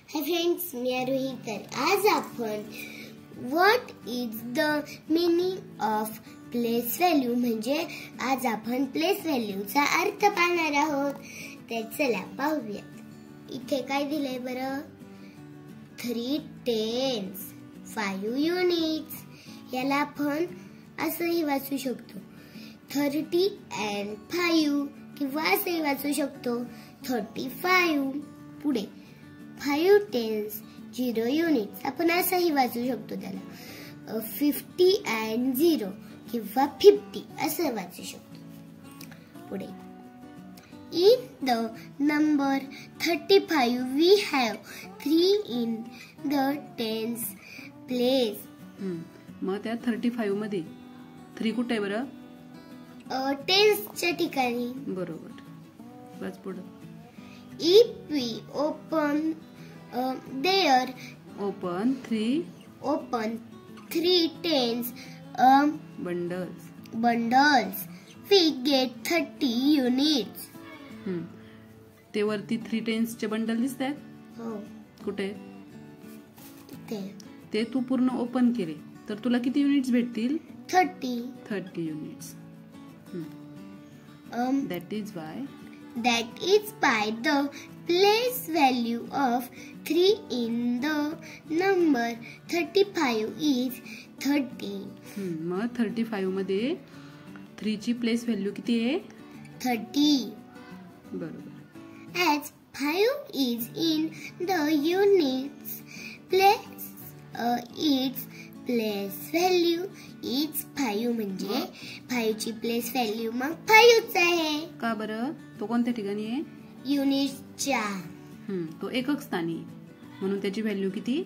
Hi friends, मी आरोही. तर आज आपण what is the meaning of place value म्हणजे आज आपण प्लेस व्हॅल्यूचा अर्थ पाहणार आहोत. तर चला पाहूयात. इथे काय दिलंय बरं? 3 tens, 5 units. याला आपण असंही वाचू शकतो 30 and 5 किंवा असंही वाचू शकतो 35. पुढे 5 tens, 0 units. आपण असंही वाचू शकतो त्याला 50 and 0 किंवा 50 असं वाचू शकतो. पुढे in the number 35 we have 3 in the tens place. मग त्या 35 मध्ये 3 कुठे आहे बरं? टेन्सच्या ठिकाणी. बरोबर. बस पुढे. If we open there open 3 tens bundles we get 30 units. ते वरती 3 tens चे बंडल दिसतात. हो. कुठे? ते तू पूर्ण ओपन केले तर तुला किती युनिट्स भेटतील? 30 units. That is by the place value of 3 in the number 35 is 30. मग 35 मध्ये 3 ची प्लेस व्हॅल्यू किती आहे? 30. बरोबर. As 5 is in the units place, its place value is 5 म्हणजे 5 ची प्लेस व्हॅल्यू मग 5च आहे. का बरं? तो कोणत्या ठिकाणी आहे? युनिटच्या. तो एकक स्थानी म्हणून त्याची व्हॅल्यू किती?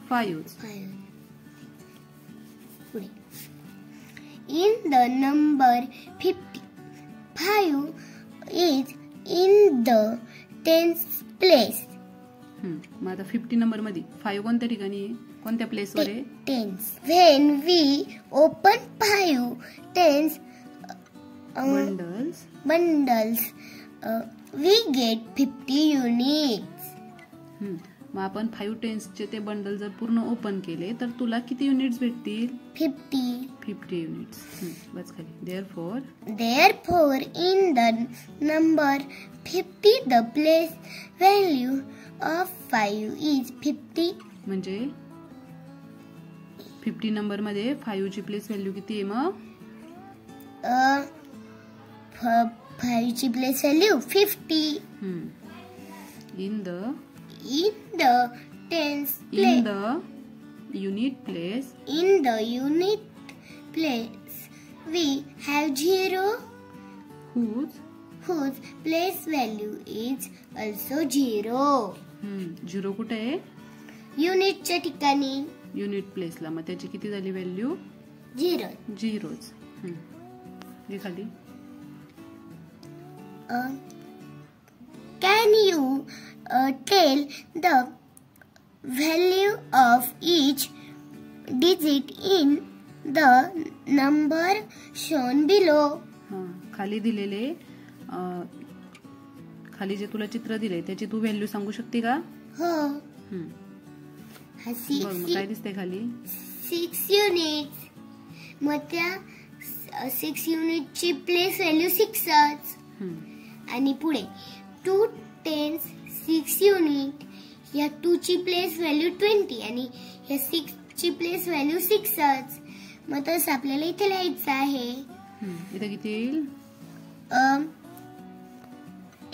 5. पुढे in the number 50 5 is in the tens place. मग आता 50 नंबर मध्ये 5 कोणत्या ठिकाणी आहे? कोणत्या प्लेस वर आहे? Tens. When we open 5 tens bundles we get 50 units. मग आपण 5 tens चे ते बंडल जर पूर्ण ओपन केले तर तुला किती युनिट्स भेटतील? 50 युनिट्स. बस खाली. Therefore in the number 50 the place value of 5 is 50. म्हणजे 50 नंबर मध्ये 5 ची प्लेस व्हॅल्यू किती आहे? मग 5 ची place value 50. In the tens in the unit place we have 0 whose place value is also 0. 0 कुठे आहे? युनिटच्या ठिकाणी. युनिट प्लेसला. मग त्याची किती झाली व्हॅल्यू? 0. हे खाली. Can you tell the value of each digit in the number shown below? खाली दिलेले खाली जे तुला चित्र दिले त्याची तू व्हॅल्यू सांगू शकते का? हो. काय दिसते खाली? 6 युनिट्स. मग त्या 6 युनिटची प्लेस व्हॅल्यू 6च. आणि पुढे 2 tens 6 युनिट. या 2 ची प्लेस व्हॅल्यू 20 आणि या 6 ची प्लेस व्हॅल्यू 6च. मग तसं आपल्याला इथे लिहायचं आहे. इथे किती येईल?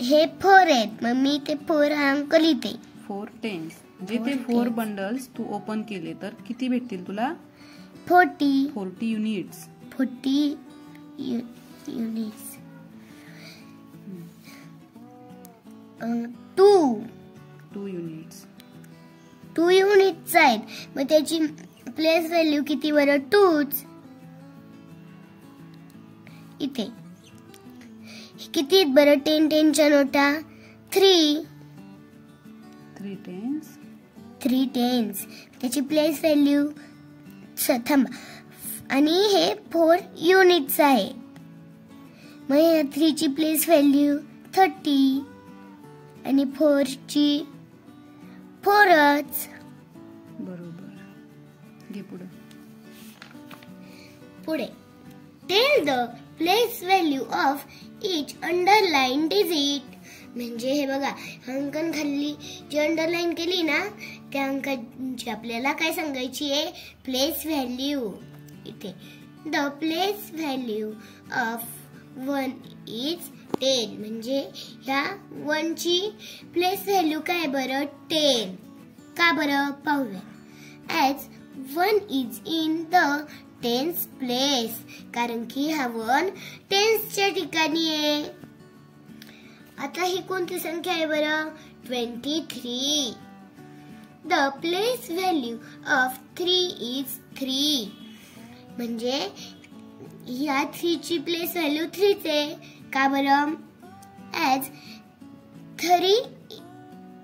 हे 4 आहेत. मग मी ते 4 अंक लिहिते. 4 tens. जे ते 4 बंडल्स तू ओपन केले तर किती भेटतील तुला? 40 युनिट्स. 40 युनिट्स. 2 युनिट्स. 2 युनिट्स आहेत. मग त्याची प्लेस व्हॅल्यू किती बरं? 2च. इथे किती बरं? 10 टेनच्या नोटा 3 tens. त्याची प्लेस व्हॅल्यू थांबा. आणि हे 4 युनिट्स आहे. मग या 3 ची प्लेस व्हॅल्यू 30 आणि 4 ची 4च. बरोबर. घे पुढे tell the place value of each underline digit. म्हणजे हे बघा, अंकन खाली जी अंडरलाईन केली ना त्या अंकाची आपल्याला काय सांगायची आहे, प्लेस व्हॅल्यू. इथे the place value of 1 is 10. म्हणजे ह्या 1 ची प्लेस व्हॅल्यू काय बरं, 10. का बरं पाहूया. As 1 is in the 10th place. कारण की हा 1 10th ठिकाणी आहे. आता ही कोणती संख्या आहे बरं, 23. The place value of 3 is 3. म्हणजे या 3 ची प्लेस व्हॅल्यू 3च आहे. का बरं, as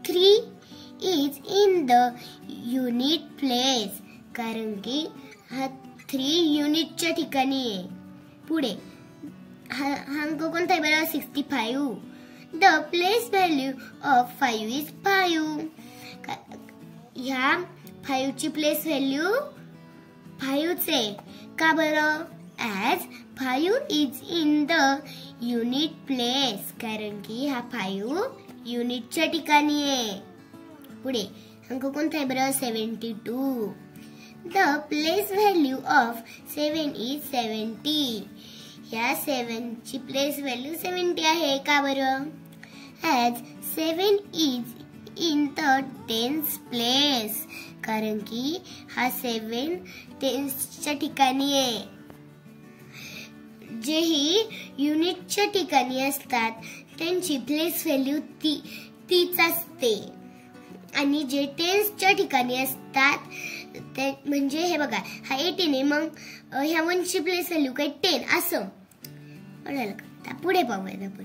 3 is in the unit place. कारण की हा 3 युनिटच्या ठिकाणी आहे. पुढे हा अंक कोणता आहे बरं, 65. The place value of 5 is 5. ह्या 5 ची प्लेस व्हॅल्यू 5च आहे. का बरं, as 5 is in the unit place. कारण की हा 5 युनिटच्या ठिकाणी आहे. पुढे अंक कोणता आहे बरं, 72. The place value of 7 is 70. या 7 ची प्लेस व्हॅल्यू 70 आहे. का बरं, as 7 is in the 10th place. कारण की हा 7 10th ठिकाणी आहे. जेही युनिटच्या ठिकाणी असतात त्यांची प्लेस व्हॅल्यू तीच असते. आणि जे 10th ठिकाणी असतात ते म्हणजे हे बघा, हा 18 आहे. मग ह्या 1 ची प्लेस व्हॅल्यू काय 10 असं. पुढे पाहूया आपण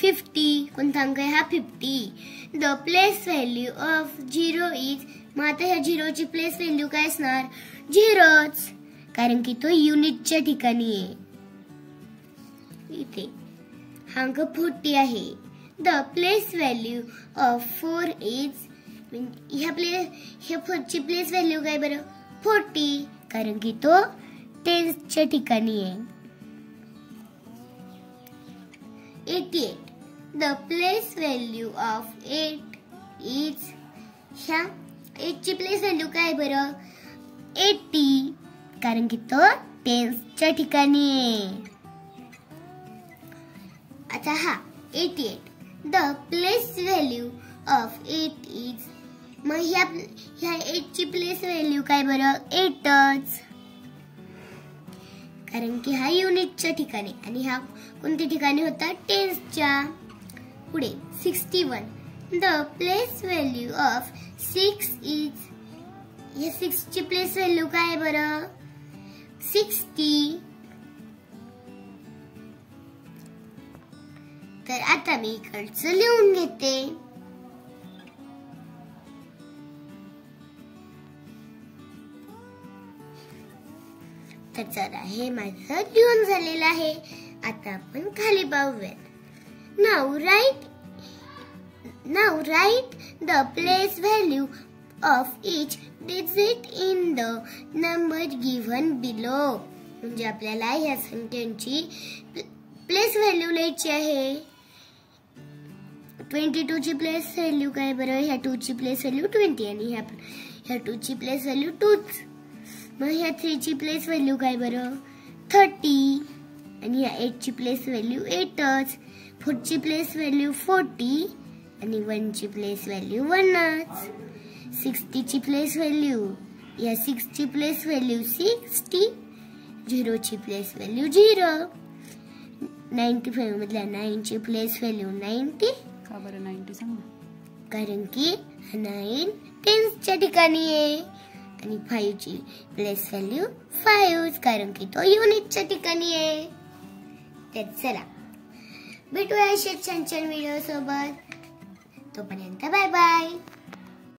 50. कोणता अंक आहे, हा 50. The place value of 0 is. मग आता ह्या 0 ची प्लेस व्हॅल्यू काय असणार, 0च. कारण की तो युनिटच्या ठिकाणी आहे. इथे हा अंक 40 आहे. The place value of 4 is. ह्या 4 ची प्लेस व्हॅल्यू काय बरं, 40. कारण की तो 10th ठिकाणी आहे. 88. The place value of 8 is. ह्या 8 ची प्लेस व्हॅल्यू काय बरं, 80. कारण की तो 10th ठिकाणी आहे. आता हा 88. The place value of 8 is. मग ह्या 8 ची प्लेस व्हॅल्यू काय बरं, 8च. कारण की हा युनिटच्या ठिकाणी आणि हा कोणत्या ठिकाणी होता, 10th. पुढे 61. The place value of 6 is. या 6 ची प्लेस व्हॅल्यू काय बरं, 60. तर आता मी इकडचं लिहून घेते. तर चला, हे माझं लिहून झालेलं आहे. आता आपण खाली पाहूयात. Now write the place value of each digit in the number given below. म्हणजे आपल्याला ह्या संख्यांची प्लेस व्हॅल्यू लिहायची आहे. 22 ची प्लेस व्हॅल्यू काय बरं, ह्या 2 ची प्लेस व्हॅल्यू 20 आणि ह्या 2 ची प्लेस व्हॅल्यू 2च. मग ह्या 3 ची प्लेस व्हॅल्यू काय बरं, 30. आणि ह्या 8 ची प्लेस व्हॅल्यू 8च. 4 ची प्लेस व्हॅल्यू 40 आणि 1 ची प्लेस व्हॅल्यू 1च. 60 ची प्लेस व्हॅल्यू, या 6 ची प्लेस व्हॅल्यू 60. 0 ची प्लेस व्हॅल्यू 0. 95 मधल्या 9 ची प्लेस व्हॅल्यू 90. का बरं 90 सांग ना. कारण की 9 10th ठिकाणी आहे. आणि 5 ची प्लेस व्हॅल्यू 5 कारण की तो युनिटच्या ठिकाणी आहे. तर चला, भेटूया अशाच छान छान व्हिडिओ सोबत. तोपर्यंत बाय बाय.